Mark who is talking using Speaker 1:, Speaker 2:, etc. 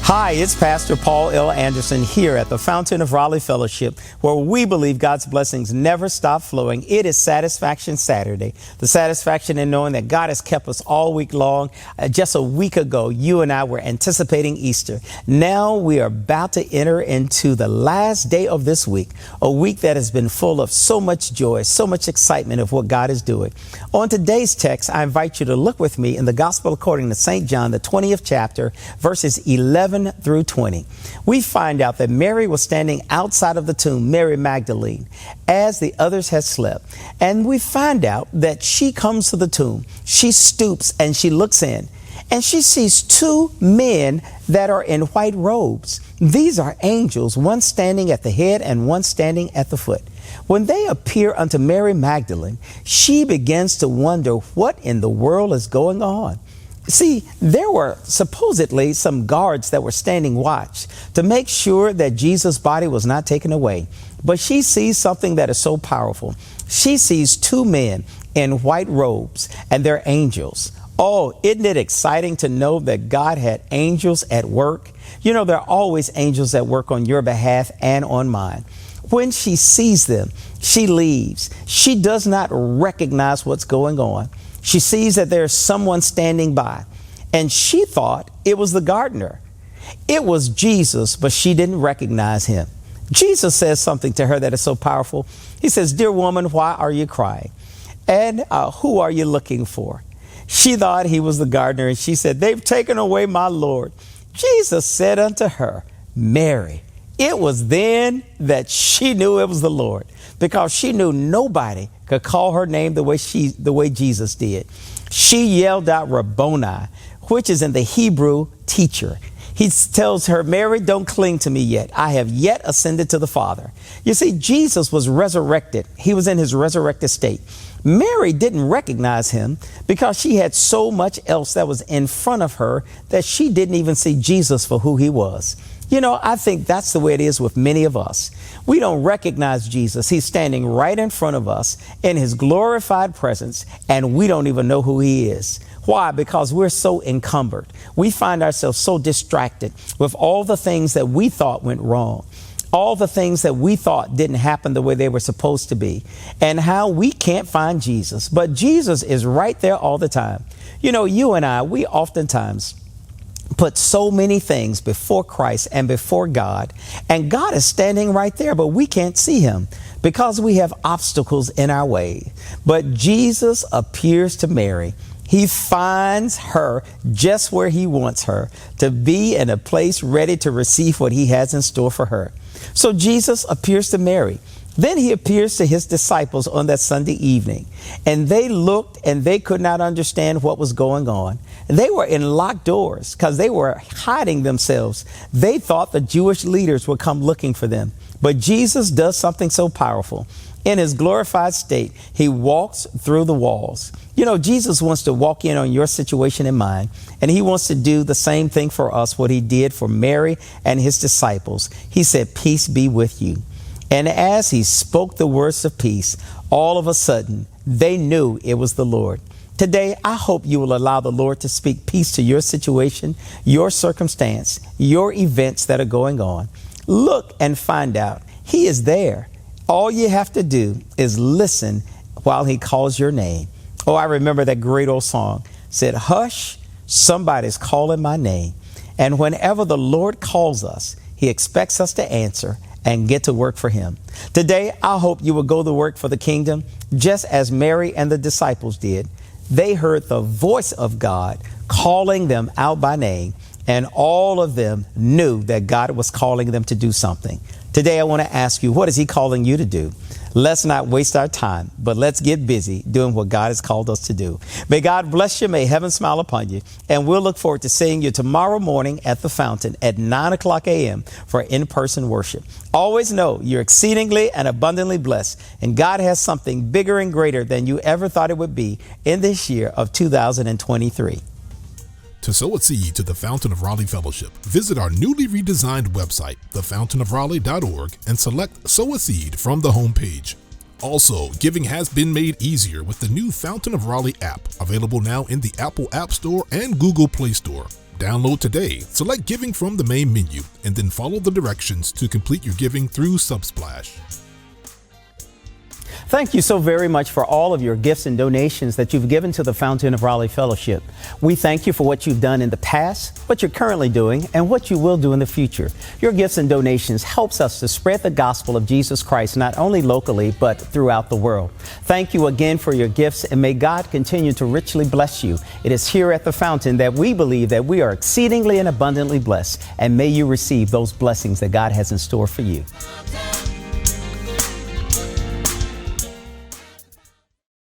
Speaker 1: Hi, it's Pastor Paul L. Anderson here at the Fountain of Raleigh Fellowship, where we believe God's blessings never stop flowing. It is Satisfaction Saturday. The satisfaction in knowing that God has kept us all week long. Just a week ago, you and I were anticipating Easter. Now we are about to enter into the last day of this week, a week that has been full of so much joy, so much excitement of what God is doing. On today's text, I invite you to look with me in the Gospel according to St. John, the 20th chapter, verses 11 through 20. We find out that Mary was standing outside of the tomb, Mary Magdalene, as the others had slept. And we find out that she comes to the tomb. She stoops and she looks in, and she sees two men that are in white robes. These are angels, one standing at the head and one standing at the foot. When they appear unto Mary Magdalene, she begins to wonder what in the world is going on. See, there were supposedly some guards that were standing watch to make sure that Jesus' body was not taken away. But she sees something that is so powerful. She sees two men in white robes, and they're angels. Oh, isn't it exciting to know that God had angels at work? You know, there are always angels at work on your behalf and on mine. When she sees them, she leaves. She does not recognize what's going on. She sees that there's someone standing by, and she thought it was the gardener. It was Jesus, but she didn't recognize him. Jesus says something to her that is so powerful. He says, "Dear woman, why are you crying? And who are you looking for?" She thought he was the gardener, and she said, "They've taken away my Lord." Jesus said unto her, "Mary." It was then that she knew it was the Lord, because she knew nobody could call her name the way Jesus did. She yelled out Rabboni, which is in the Hebrew teacher. He tells her, "Mary, don't cling to me yet. I have yet ascended to the Father." You see, Jesus was resurrected. He was in his resurrected state. Mary didn't recognize him because she had so much else that was in front of her that she didn't even see Jesus for who he was. You know, I think that's the way it is with many of us. We don't recognize Jesus. He's standing right in front of us in his glorified presence, and we don't even know who he is. Why? Because we're so encumbered. We find ourselves so distracted with all the things that we thought went wrong, all the things that we thought didn't happen the way they were supposed to be, and how we can't find Jesus. But Jesus is right there all the time. You know, you and I, we oftentimes put so many things before Christ and before God, and God is standing right there, but we can't see him because we have obstacles in our way. But Jesus appears to Mary. He finds her just where he wants her to be, in a place ready to receive what he has in store for her. So Jesus appears to Mary. Then he appears to his disciples on that Sunday evening, and they looked and they could not understand what was going on. They were in locked doors because they were hiding themselves. They thought the Jewish leaders would come looking for them. But Jesus does something so powerful. In his glorified state, he walks through the walls. You know, Jesus wants to walk in on your situation and mine, and he wants to do the same thing for us, what he did for Mary and his disciples. He said, "Peace be with you." And as he spoke the words of peace, all of a sudden, they knew it was the Lord. Today, I hope you will allow the Lord to speak peace to your situation, your circumstance, your events that are going on. Look and find out he is there. All you have to do is listen while he calls your name. Oh, I remember that great old song said, "Hush, somebody's calling my name." And whenever the Lord calls us, he expects us to answer and get to work for him. Today, I hope you will go to work for the kingdom, just as Mary and the disciples did. They heard the voice of God calling them out by name, and all of them knew that God was calling them to do something. Today, I want to ask you, what is he calling you to do? Let's not waste our time, but let's get busy doing what God has called us to do. May God bless you. May heaven smile upon you. And we'll look forward to seeing you tomorrow morning at the Fountain at 9 o'clock a.m. for in-person worship. Always know you're exceedingly and abundantly blessed, and God has something bigger and greater than you ever thought it would be in this year of 2023.
Speaker 2: To sow a seed to the Fountain of Raleigh Fellowship, visit our newly redesigned website, thefountainofraleigh.org, and select Sow a Seed from the homepage. Also, giving has been made easier with the new Fountain of Raleigh app, available now in the Apple App Store and Google Play Store. Download today, select Giving from the main menu, and then follow the directions to complete your giving through Subsplash.
Speaker 1: Thank you so very much for all of your gifts and donations that you've given to the Fountain of Raleigh Fellowship. We thank you for what you've done in the past, what you're currently doing, and what you will do in the future. Your gifts and donations helps us to spread the gospel of Jesus Christ, not only locally, but throughout the world. Thank you again for your gifts, and may God continue to richly bless you. It is here at the Fountain that we believe that we are exceedingly and abundantly blessed, and may you receive those blessings that God has in store for you.